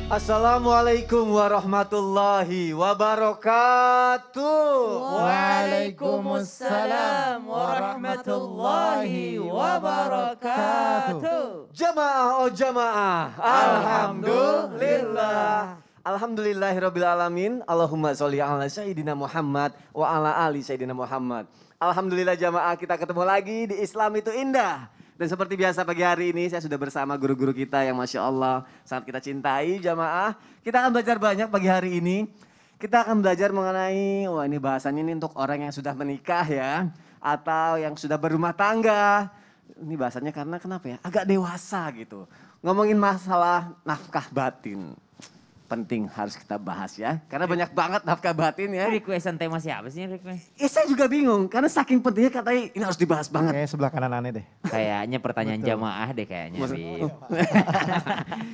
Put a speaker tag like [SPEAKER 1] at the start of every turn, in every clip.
[SPEAKER 1] Assalamualaikum warahmatullahi wabarakatuh.
[SPEAKER 2] Waalaikumsalam warahmatullahi wabarakatuh.
[SPEAKER 1] Jamaah oh jamaah. Alhamdulillah. Alhamdulillahirrabbilalamin. Allahumma sholli ala Sayyidina Muhammad wa ala ali Sayyidina Muhammad. Alhamdulillah jamaah, kita ketemu lagi di Islam itu indah. Dan seperti biasa pagi hari ini saya sudah bersama guru-guru kita yang Masya Allah sangat kita cintai jamaah. Kita akan belajar banyak pagi hari ini. Kita akan belajar mengenai, wah ini bahasanya ini untuk orang yang sudah menikah ya. Atau yang sudah berumah tangga. Ini bahasanya karena kenapa ya, agak dewasa gitu. Ngomongin masalah nafkah batin. Penting harus kita bahas ya. Karena banyak banget nafkah batin ya.
[SPEAKER 2] Requestan tema siapa sih request?
[SPEAKER 1] Saya juga bingung karena saking pentingnya katanya ini harus dibahas banget.
[SPEAKER 3] Kayak sebelah kanan aneh deh.
[SPEAKER 2] Kayaknya pertanyaan
[SPEAKER 3] Betul.
[SPEAKER 2] jamaah deh kayaknya. Bib.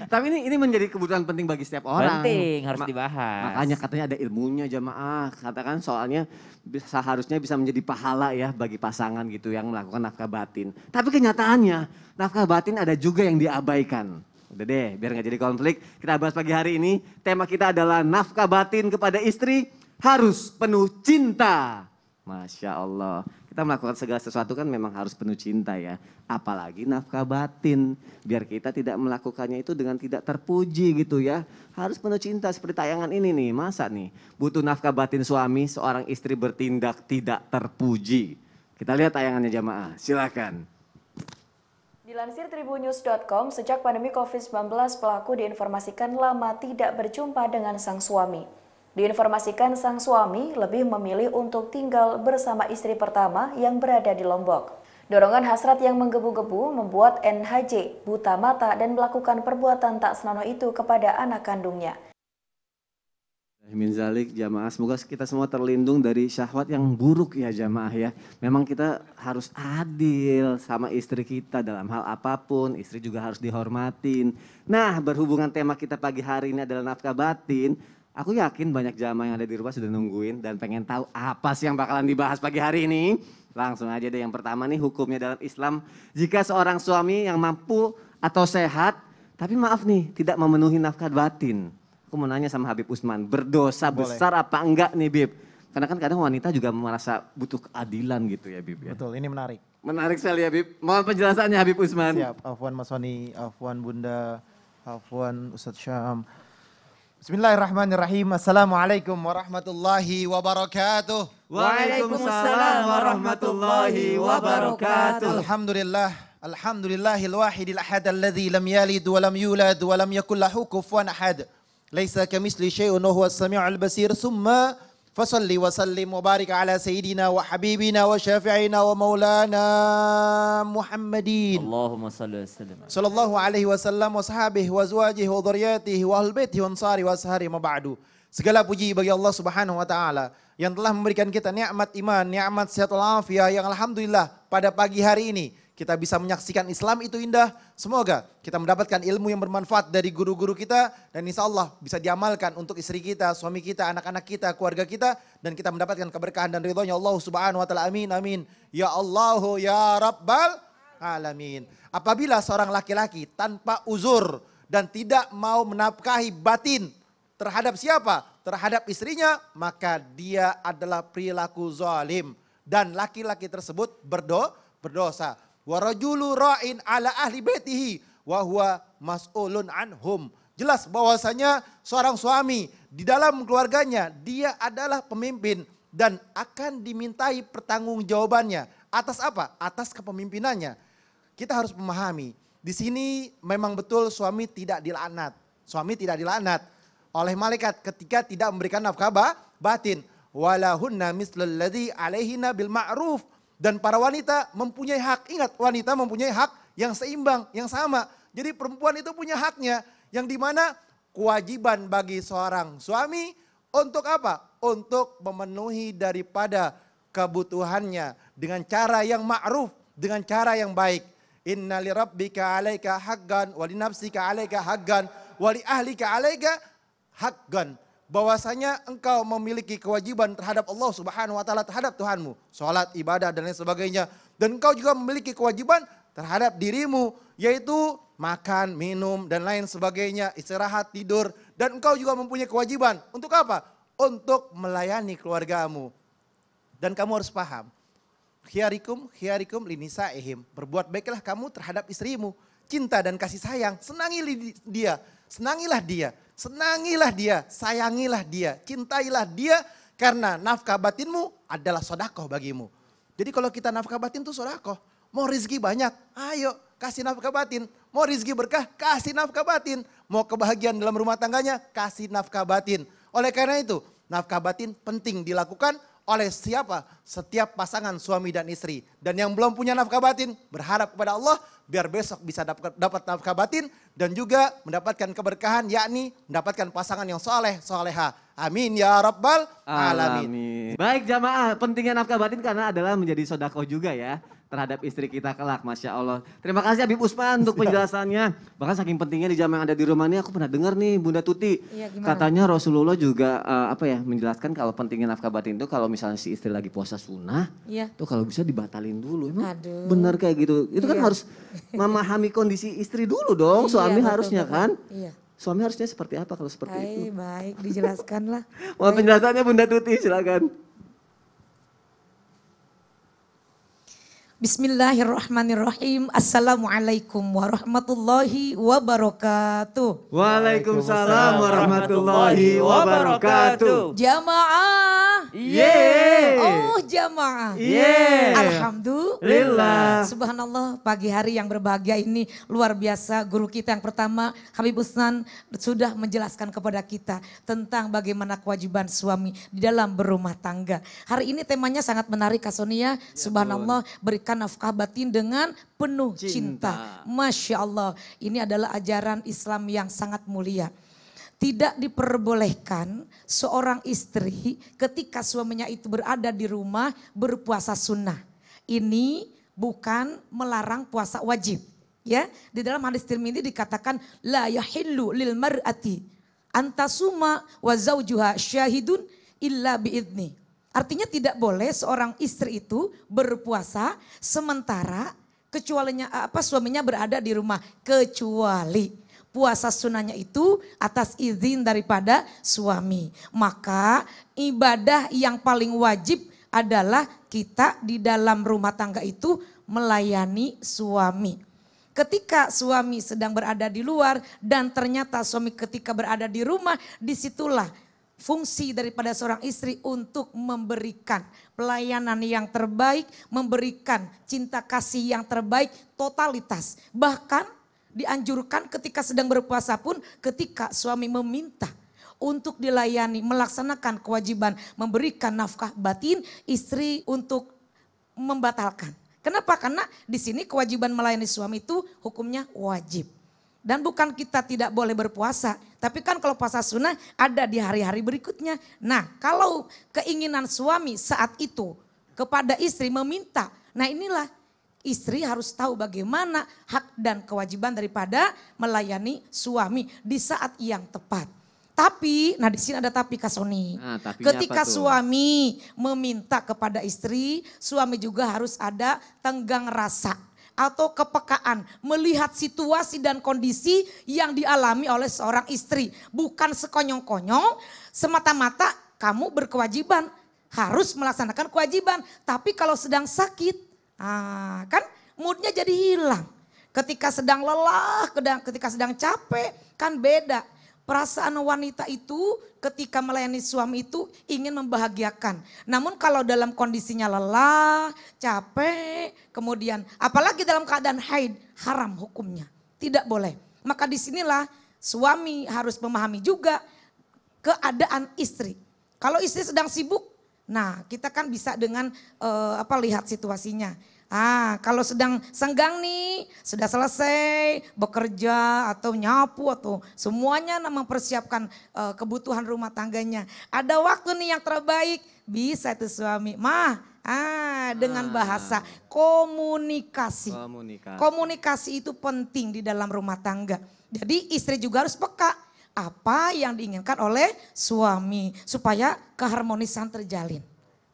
[SPEAKER 1] Tapi ini menjadi kebutuhan penting bagi setiap orang.
[SPEAKER 2] Penting, harus dibahas.
[SPEAKER 1] Makanya katanya ada ilmunya jamaah. Katakan soalnya seharusnya bisa menjadi pahala ya bagi pasangan gitu yang melakukan nafkah batin. Tapi kenyataannya nafkah batin ada juga yang diabaikan. Udah deh, biar gak jadi konflik, kita bahas pagi hari ini. Tema kita adalah nafkah batin kepada istri harus penuh cinta. Masya Allah, kita melakukan segala sesuatu kan memang harus penuh cinta ya. Apalagi nafkah batin, biar kita tidak melakukannya itu dengan tidak terpuji gitu ya. Harus penuh cinta seperti tayangan ini nih, masa nih butuh nafkah batin suami, seorang istri bertindak tidak terpuji. Kita lihat tayangannya jamaah, silakan.
[SPEAKER 4] Dilansir tribunnews.com, sejak pandemi COVID-19 pelaku diinformasikan lama tidak berjumpa dengan sang suami. Diinformasikan sang suami lebih memilih untuk tinggal bersama istri pertama yang berada di Lombok. Dorongan hasrat yang menggebu-gebu membuat NHJ buta mata dan melakukan perbuatan tak senonoh itu kepada anak kandungnya.
[SPEAKER 1] Min zalik jamaah, semoga kita semua terlindung dari syahwat yang buruk ya jamaah ya. Memang kita harus adil sama istri kita dalam hal apapun, istri juga harus dihormatin. Nah, berhubungan tema kita pagi hari ini adalah nafkah batin, aku yakin banyak jamaah yang ada di rumah sudah nungguin dan pengen tahu apa sih yang bakalan dibahas pagi hari ini. Langsung aja deh, yang pertama nih hukumnya dalam Islam, jika seorang suami yang mampu atau sehat, tapi maaf nih tidak memenuhi nafkah batin. Aku mau nanya sama Habib Usman, berdosa besar apa enggak nih Bib? Karena kan kadang wanita juga merasa butuh keadilan gitu ya Bib ya.
[SPEAKER 3] Betul, ini menarik.
[SPEAKER 1] Menarik sekali ya Bib. Mohon penjelasannya Habib Usman.
[SPEAKER 3] Siap, Afwan Mas Soni, Afwan Bunda, Afwan Ustadz Syam. Bismillahirrahmanirrahim. Assalamualaikum warahmatullahi wabarakatuh.
[SPEAKER 1] Waalaikumsalam warahmatullahi wabarakatuh.
[SPEAKER 3] Alhamdulillah. Alhamdulillahil wahidil ahad alladzi lam yalid wa lam yulad wa lam yakul lahu kufuwan ahad. Laisa kamitsli syai'un wa huwas samiul basir. Summa fasalli wa sallim wa barik ala sayyidina wa habibina wa syafi'ina wa maulana Muhammadin.
[SPEAKER 2] Allahumma salli wa sallim.
[SPEAKER 3] Sallallahu alaihi wasallam wa sahabihi wa azwajihi wa dhurriyyatihi wa ahlul baitihi wa ansari wa ashari ma ba'du. Segala puji bagi Allah Subhanahu wa taala yang telah memberikan kita nikmat iman, nikmat sehat walafiat yang alhamdulillah pada pagi hari ini kita bisa menyaksikan Islam itu indah. Semoga kita mendapatkan ilmu yang bermanfaat dari guru-guru kita. Dan insya Allah bisa diamalkan untuk istri kita, suami kita, anak-anak kita, keluarga kita. Dan kita mendapatkan keberkahan dan ridhonya Allah subhanahu wa ta'ala. Amin, amin. Ya Allahu ya Rabbal alamin. Apabila seorang laki-laki tanpa uzur dan tidak mau menafkahi batin terhadap siapa? Terhadap istrinya, maka dia adalah perilaku zalim. Dan laki-laki tersebut berdosa. Wa rajulu ra'in ala ahli baitihi wa huwa mas'ulun anhum. Jelas bahwasanya seorang suami di dalam keluarganya dia adalah pemimpin dan akan dimintai pertanggungjawabannya. Atas apa? Atas kepemimpinannya. Kita harus memahami, di sini memang betul suami tidak dilaknat. Suami tidak dilaknat oleh malaikat ketika tidak memberikan nafkah batin. Walahunna mislul ladzi alaihinna bil ma'ruf. Dan para wanita mempunyai hak, ingat wanita mempunyai hak yang seimbang, yang sama. Jadi perempuan itu punya haknya yang dimana kewajiban bagi seorang suami untuk apa? Untuk memenuhi daripada kebutuhannya dengan cara yang ma'ruf, dengan cara yang baik. Inna li rabbika alaika haqqan wa li nafsika alaika haqqan wa li ahlika alaika haqqan. Bahwasanya engkau memiliki kewajiban terhadap Allah Subhanahu wa taala, terhadap Tuhanmu, salat, ibadah dan lain sebagainya. Dan engkau juga memiliki kewajiban terhadap dirimu, yaitu makan, minum, dan lain sebagainya, istirahat, tidur. Dan engkau juga mempunyai kewajiban. Untuk apa? Untuk melayani keluargamu. Dan kamu harus paham, khiyarikum linisaihim. Berbuat baiklah kamu terhadap istrimu. Cinta dan kasih sayang, senangilah dia, sayangilah dia, cintailah dia. Karena nafkah batinmu adalah sodakoh bagimu. Jadi kalau kita nafkah batin itu sodakoh. Mau rezeki banyak, ayo kasih nafkah batin. Mau rezeki berkah, kasih nafkah batin. Mau kebahagiaan dalam rumah tangganya, kasih nafkah batin. Oleh karena itu, nafkah batin penting dilakukan oleh siapa? Setiap pasangan suami dan istri. Dan yang belum punya nafkah batin, berharap kepada Allah biar besok bisa dapat nafkah batin dan juga mendapatkan keberkahan, yakni mendapatkan pasangan yang soleh, soleha. Amin ya rabbal alamin.
[SPEAKER 1] Baik jamaah, pentingnya nafkah batin karena adalah menjadi sodako juga ya terhadap istri kita kelak, Masya Allah. Terima kasih Habib Usman untuk penjelasannya. Bahkan saking pentingnya di jamaah yang ada di rumah ini, aku pernah dengar nih Bunda Tuti.
[SPEAKER 5] Iya, gimana?
[SPEAKER 1] Katanya Rasulullah juga menjelaskan kalau pentingnya nafkah batin itu kalau misalnya si istri lagi puasa sunnah,
[SPEAKER 5] Iya.
[SPEAKER 1] tuh kalau bisa dibatalin dulu. Emang
[SPEAKER 5] Aduh.
[SPEAKER 1] benar kayak gitu. Itu kan
[SPEAKER 5] Iya.
[SPEAKER 1] harus memahami kondisi istri dulu dong, suami
[SPEAKER 5] Iya,
[SPEAKER 1] harusnya
[SPEAKER 5] betul,
[SPEAKER 1] kan.
[SPEAKER 5] Iya.
[SPEAKER 1] Suami harusnya seperti apa kalau seperti itu?
[SPEAKER 5] Baik, dijelaskanlah.
[SPEAKER 1] Mohon penjelasannya Bunda Tuti, silakan.
[SPEAKER 5] Bismillahirrahmanirrahim. Assalamualaikum warahmatullahi wabarakatuh.
[SPEAKER 1] Waalaikumsalam warahmatullahi wabarakatuh.
[SPEAKER 5] Jamaah.
[SPEAKER 1] Yeay.
[SPEAKER 5] Oh jamaah.
[SPEAKER 1] Yeay.
[SPEAKER 5] Alhamdulillah. Subhanallah, pagi hari yang berbahagia ini luar biasa. Guru kita yang pertama Habib Usman sudah menjelaskan kepada kita tentang bagaimana kewajiban suami di dalam berumah tangga. Hari ini temanya sangat menarik Kak Sonia. Subhanallah, berikan nafkah batin dengan penuh cinta. Masya Allah, ini adalah ajaran Islam yang sangat mulia. Tidak diperbolehkan seorang istri ketika suaminya itu berada di rumah berpuasa sunnah. Ini bukan melarang puasa wajib. Ya, di dalam hadis Tirmidzi dikatakan la yahillu lil mar'ati antasuma wa zaujuha syahidun illa biidni. Artinya tidak boleh seorang istri itu berpuasa sementara suaminya berada di rumah, kecuali puasa sunnahnya itu atas izin daripada suami. Maka ibadah yang paling wajib adalah kita di dalam rumah tangga itu melayani suami. Ketika suami sedang berada di luar dan ternyata suami ketika berada di rumah, disitulah fungsi daripada seorang istri untuk memberikan pelayanan yang terbaik, memberikan cinta kasih yang terbaik, totalitas. Bahkan dianjurkan ketika sedang berpuasa pun ketika suami meminta untuk dilayani, melaksanakan kewajiban, memberikan nafkah batin, istri untuk membatalkan. Kenapa? Karena di sini kewajiban melayani suami itu hukumnya wajib. Dan bukan kita tidak boleh berpuasa, tapi kan kalau puasa sunnah ada di hari-hari berikutnya. Nah, kalau keinginan suami saat itu kepada istri meminta, nah inilah istri harus tahu bagaimana hak dan kewajiban daripada melayani suami di saat yang tepat. Tapi, nah di sini ada tapi Kak Soni.
[SPEAKER 1] Nah, tapinya
[SPEAKER 5] Ketika
[SPEAKER 1] apa tuh?
[SPEAKER 5] suami meminta kepada istri, suami juga harus ada tenggang rasa atau kepekaan melihat situasi dan kondisi yang dialami oleh seorang istri. Bukan sekonyong-konyong, semata-mata kamu berkewajiban, harus melaksanakan kewajiban. Tapi kalau sedang sakit, kan moodnya jadi hilang. Ketika sedang lelah, ketika sedang capek, kan beda. Perasaan wanita itu ketika melayani suami itu ingin membahagiakan. Namun kalau dalam kondisinya lelah, capek, kemudian apalagi dalam keadaan haid, haram hukumnya. Tidak boleh. Maka disinilah suami harus memahami juga keadaan istri. Kalau istri sedang sibuk, nah kita kan bisa dengan lihat situasinya. Kalau sedang senggang nih, sudah selesai bekerja atau nyapu atau semuanya mempersiapkan kebutuhan rumah tangganya. Ada waktu nih yang terbaik, bisa itu suami. Dengan bahasa komunikasi. Komunikasi itu penting di dalam rumah tangga. Jadi istri juga harus peka apa yang diinginkan oleh suami supaya keharmonisan terjalin.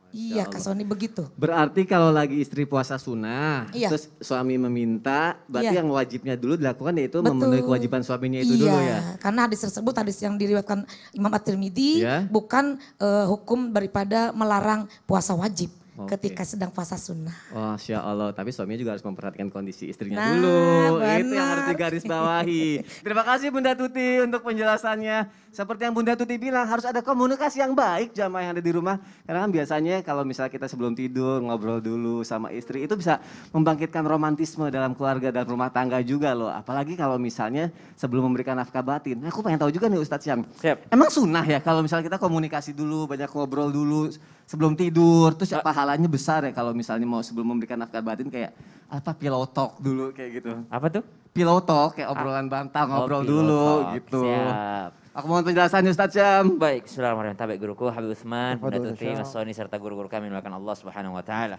[SPEAKER 5] Iya Kak Sony begitu.
[SPEAKER 1] Berarti kalau lagi istri puasa sunnah,
[SPEAKER 5] Iya.
[SPEAKER 1] terus suami meminta, berarti
[SPEAKER 5] Iya.
[SPEAKER 1] yang wajibnya dulu dilakukan yaitu
[SPEAKER 5] Betul.
[SPEAKER 1] memenuhi kewajiban suaminya itu
[SPEAKER 5] Iya,
[SPEAKER 1] dulu ya.
[SPEAKER 5] karena hadis tersebut hadis yang diriwayatkan Imam At-Tirmidzi
[SPEAKER 1] Iya.
[SPEAKER 5] bukan hukum daripada melarang puasa wajib
[SPEAKER 1] Oke.
[SPEAKER 5] ketika sedang puasa sunnah.
[SPEAKER 1] Oh, Masya Allah, tapi suaminya juga harus memperhatikan kondisi istrinya
[SPEAKER 5] Nah,
[SPEAKER 1] dulu. Itu yang harus
[SPEAKER 5] benar.
[SPEAKER 1] digarisbawahi. Terima kasih Bunda Tuti untuk penjelasannya. Seperti yang Bunda Tuti bilang, harus ada komunikasi yang baik jamaah yang ada di rumah. Karena kan biasanya kalau misalnya kita sebelum tidur ngobrol dulu sama istri, itu bisa membangkitkan romantisme dalam keluarga dan rumah tangga juga loh. Apalagi kalau misalnya sebelum memberikan nafkah batin. Nah, aku pengen tahu juga nih Ustadz Syam.
[SPEAKER 2] Siap.
[SPEAKER 1] Emang sunnah ya kalau misalnya kita komunikasi dulu, banyak ngobrol dulu sebelum tidur. Terus ya pahalanya besar ya kalau misalnya mau sebelum memberikan nafkah batin kayak apa pillow talk dulu kayak gitu.
[SPEAKER 2] Apa tuh?
[SPEAKER 1] Pillow talk kayak obrolan bantal ngobrol
[SPEAKER 2] pillow
[SPEAKER 1] dulu
[SPEAKER 2] talk.
[SPEAKER 1] gitu.
[SPEAKER 2] Siap.
[SPEAKER 1] Aku mohon penjelasannya Ustadz Syam.
[SPEAKER 2] Baik, bismillahirrahmanirrahim. Tabaik guruku Habib Utsman, Bunda
[SPEAKER 3] Tafadhol,
[SPEAKER 2] Tuti,
[SPEAKER 3] Insya
[SPEAKER 2] Mas Soni serta guru-guru kami melakukan Allah Subhanahu wa taala.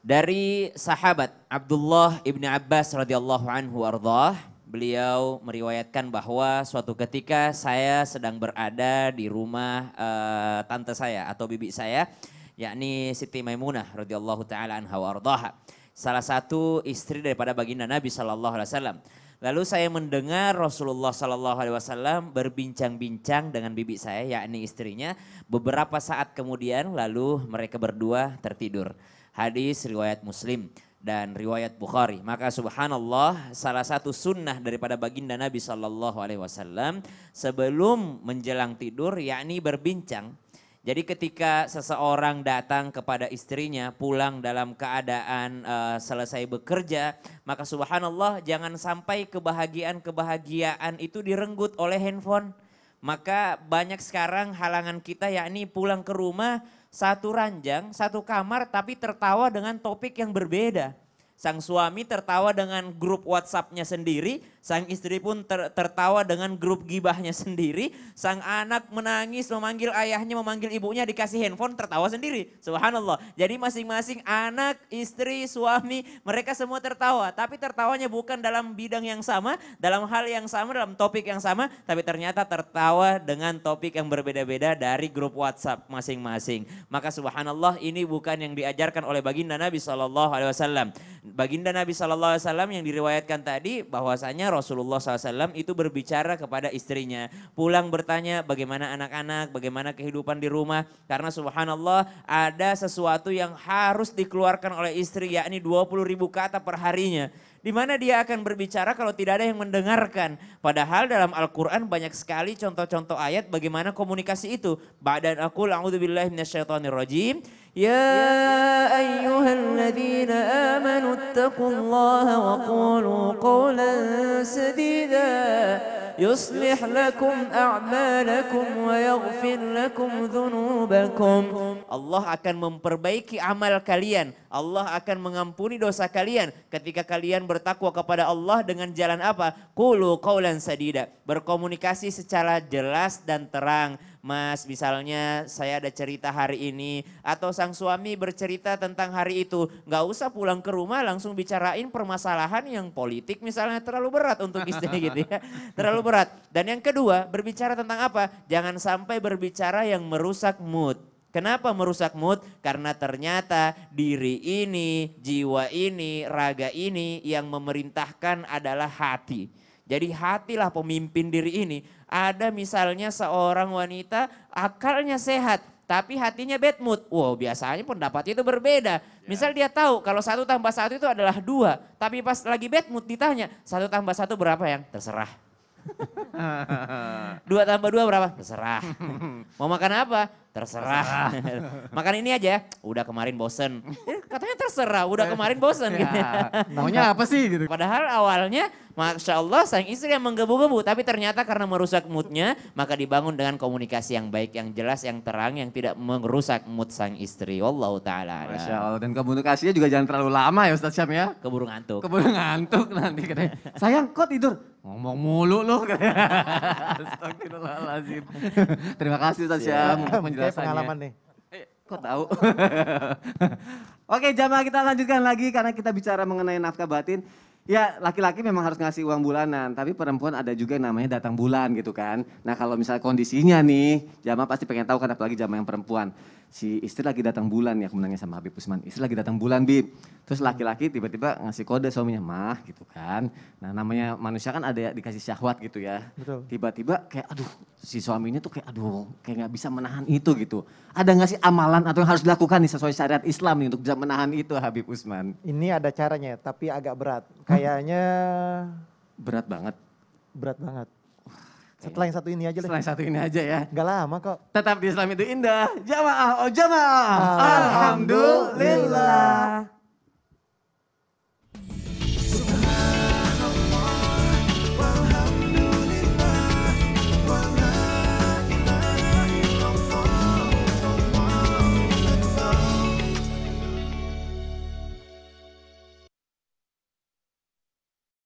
[SPEAKER 2] Dari sahabat Abdullah ibni Abbas radhiyallahu anhu ardhah, beliau meriwayatkan bahwa suatu ketika saya sedang berada di rumah tante saya atau bibi saya, yakni Siti Maimunah radhiyallahu taala anha wa ardhaha. Salah satu istri daripada baginda Nabi sallallahu alaihi wasallam. Lalu saya mendengar Rasulullah sallallahu alaihi wasallam berbincang-bincang dengan bibi saya, yakni istrinya. Beberapa saat kemudian lalu mereka berdua tertidur. Hadis riwayat Muslim dan riwayat Bukhari. Maka subhanallah, salah satu sunnah daripada baginda Nabi sallallahu alaihi wasallam sebelum menjelang tidur yakni berbincang. Jadi ketika seseorang datang kepada istrinya pulang dalam keadaan selesai bekerja, maka subhanallah jangan sampai kebahagiaan-kebahagiaan itu direnggut oleh handphone. Maka banyak sekarang halangan kita yakni pulang ke rumah satu ranjang, satu kamar tapi tertawa dengan topik yang berbeda. Sang suami tertawa dengan grup WhatsApp-nya sendiri, sang istri pun tertawa dengan grup gibahnya sendiri, sang anak menangis memanggil ayahnya, memanggil ibunya, dikasih handphone tertawa sendiri. Subhanallah. Jadi masing-masing anak, istri, suami, mereka semua tertawa. Tapi tertawanya bukan dalam bidang yang sama, dalam hal yang sama, dalam topik yang sama, tapi ternyata tertawa dengan topik yang berbeda-beda dari grup WhatsApp masing-masing. Maka subhanallah, ini bukan yang diajarkan oleh baginda Nabi SAW. Baginda Nabi SAW yang diriwayatkan tadi bahwasanya Rasulullah SAW itu berbicara kepada istrinya. Pulang bertanya bagaimana anak-anak, bagaimana kehidupan di rumah. Karena subhanallah ada sesuatu yang harus dikeluarkan oleh istri yakni 20.000 kata per harinya. Di mana dia akan berbicara kalau tidak ada yang mendengarkan. Padahal dalam Al-Quran banyak sekali contoh-contoh ayat bagaimana komunikasi itu. Ba'dan aqul a'udzubillahi minasyaitonirrajim. Ya ayyuhalladzina amanu ittaqullaha wa qulu qawlan sadida. يصلح لكم أعمالكم ويغفر لكم ذنوبكم. Allah akan memperbaiki amal kalian. Allah akan mengampuni dosa kalian ketika kalian bertakwa kepada Allah dengan jalan apa? Qulu qawlan sadida. Berkomunikasi secara jelas dan terang. Mas, misalnya saya ada cerita hari ini atau sang suami bercerita tentang hari itu. Nggak usah pulang ke rumah langsung bicarain permasalahan yang politik misalnya, terlalu berat untuk istri gitu ya. Terlalu berat. Dan yang kedua, berbicara tentang apa? Jangan sampai berbicara yang merusak mood. Kenapa merusak mood? Karena ternyata diri ini, jiwa ini, raga ini yang memerintahkan adalah hati. Jadi hatilah pemimpin diri ini. Ada misalnya seorang wanita akalnya sehat tapi hatinya bad mood. Wow, biasanya pendapat itu berbeda. Misal dia tahu kalau 1 + 1 itu adalah 2. Tapi pas lagi bad mood ditanya 1 + 1 berapa yang? Terserah. 2 + 2 berapa? Terserah. Mau makan apa? Terserah. Makan ini aja. Udah kemarin bosen. Katanya terserah, udah kemarin bosen. Gitu.
[SPEAKER 1] Maunya apa sih gitu.
[SPEAKER 2] Padahal awalnya Masya Allah sang istri yang menggebu-gebu. Tapi ternyata karena merusak moodnya maka dibangun dengan komunikasi yang baik, yang jelas, yang terang, yang tidak merusak mood sang istri. Wallahu ta'ala.
[SPEAKER 1] Masya Allah, dan komunikasinya juga jangan terlalu lama ya Ustadz Syam ya.
[SPEAKER 2] Keburu ngantuk.
[SPEAKER 1] Keburu ngantuk nanti katanya. Sayang kok tidur? Ngomong mulu loh. Astagfirullahaladzim. Terima kasih Ustadz Syam untuk penjelasannya.
[SPEAKER 3] Pengalaman nih.
[SPEAKER 1] Kok tahu? Oke jamaah, kita lanjutkan lagi karena kita bicara mengenai nafkah batin. Ya laki-laki memang harus ngasih uang bulanan, tapi perempuan ada juga yang namanya datang bulan gitu kan. Nah kalau misalnya kondisinya nih, jamaah pasti pengen tahu kan apalagi jamaah yang perempuan. si istri lagi datang bulan ya, aku nanya sama Habib Usman, istri lagi datang bulan Bib. Terus laki-laki tiba-tiba ngasih kode suaminya, mah gitu kan. Nah namanya manusia kan ada dikasih syahwat gitu ya.
[SPEAKER 3] Betul.
[SPEAKER 1] Tiba-tiba kayak aduh si suaminya tuh kayak aduh kayak gak bisa menahan itu gitu. Ada gak sih amalan atau yang harus dilakukan nih sesuai syariat Islam nih untuk bisa menahan itu Habib Usman?
[SPEAKER 6] Ini ada caranya, tapi agak berat. Kayaknya
[SPEAKER 1] Berat banget.
[SPEAKER 6] berat banget. Setelah yang satu ini aja deh.
[SPEAKER 1] Setelah satu ini aja ya.
[SPEAKER 6] Gak lama kok.
[SPEAKER 1] Tetap di Islam itu indah. Jamaah, oh jamaah.
[SPEAKER 6] Alhamdulillah.